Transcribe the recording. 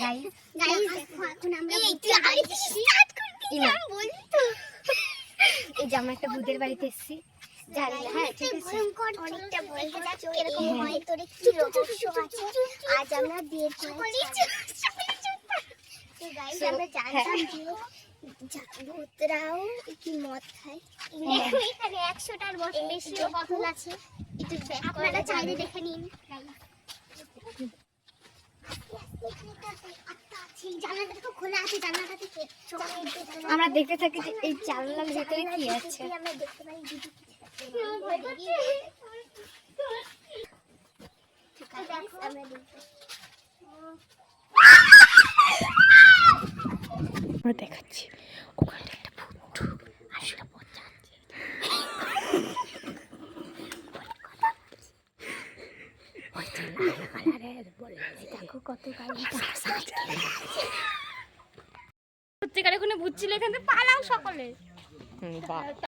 Guys এখন আমরা এই যে আমরা একটা ভূতের বাড়িতে এসেছি। হ্যাঁ ঠিক আছে, অনেকটা ভয় পাচ্ছি এরকম হয় তোরে কি রহস্য আছে আজ আমরা বের করে তো গাইস আমরা জানতাম যে ভূতরাও কি মদ খায়। দেখো এখানে 100টার বেশিও বোতল আছে, একটু আপনারা চাইলে দেখে নিন। আমরা দেখতে থাকি যে এই জানলার ভিতরে কি আছে। আমরা দেখাচ্ছি ওখানে একটা ভূত আসলে সত্যিকার এখানে বুঝছিল, এখানে পালাও সকলে।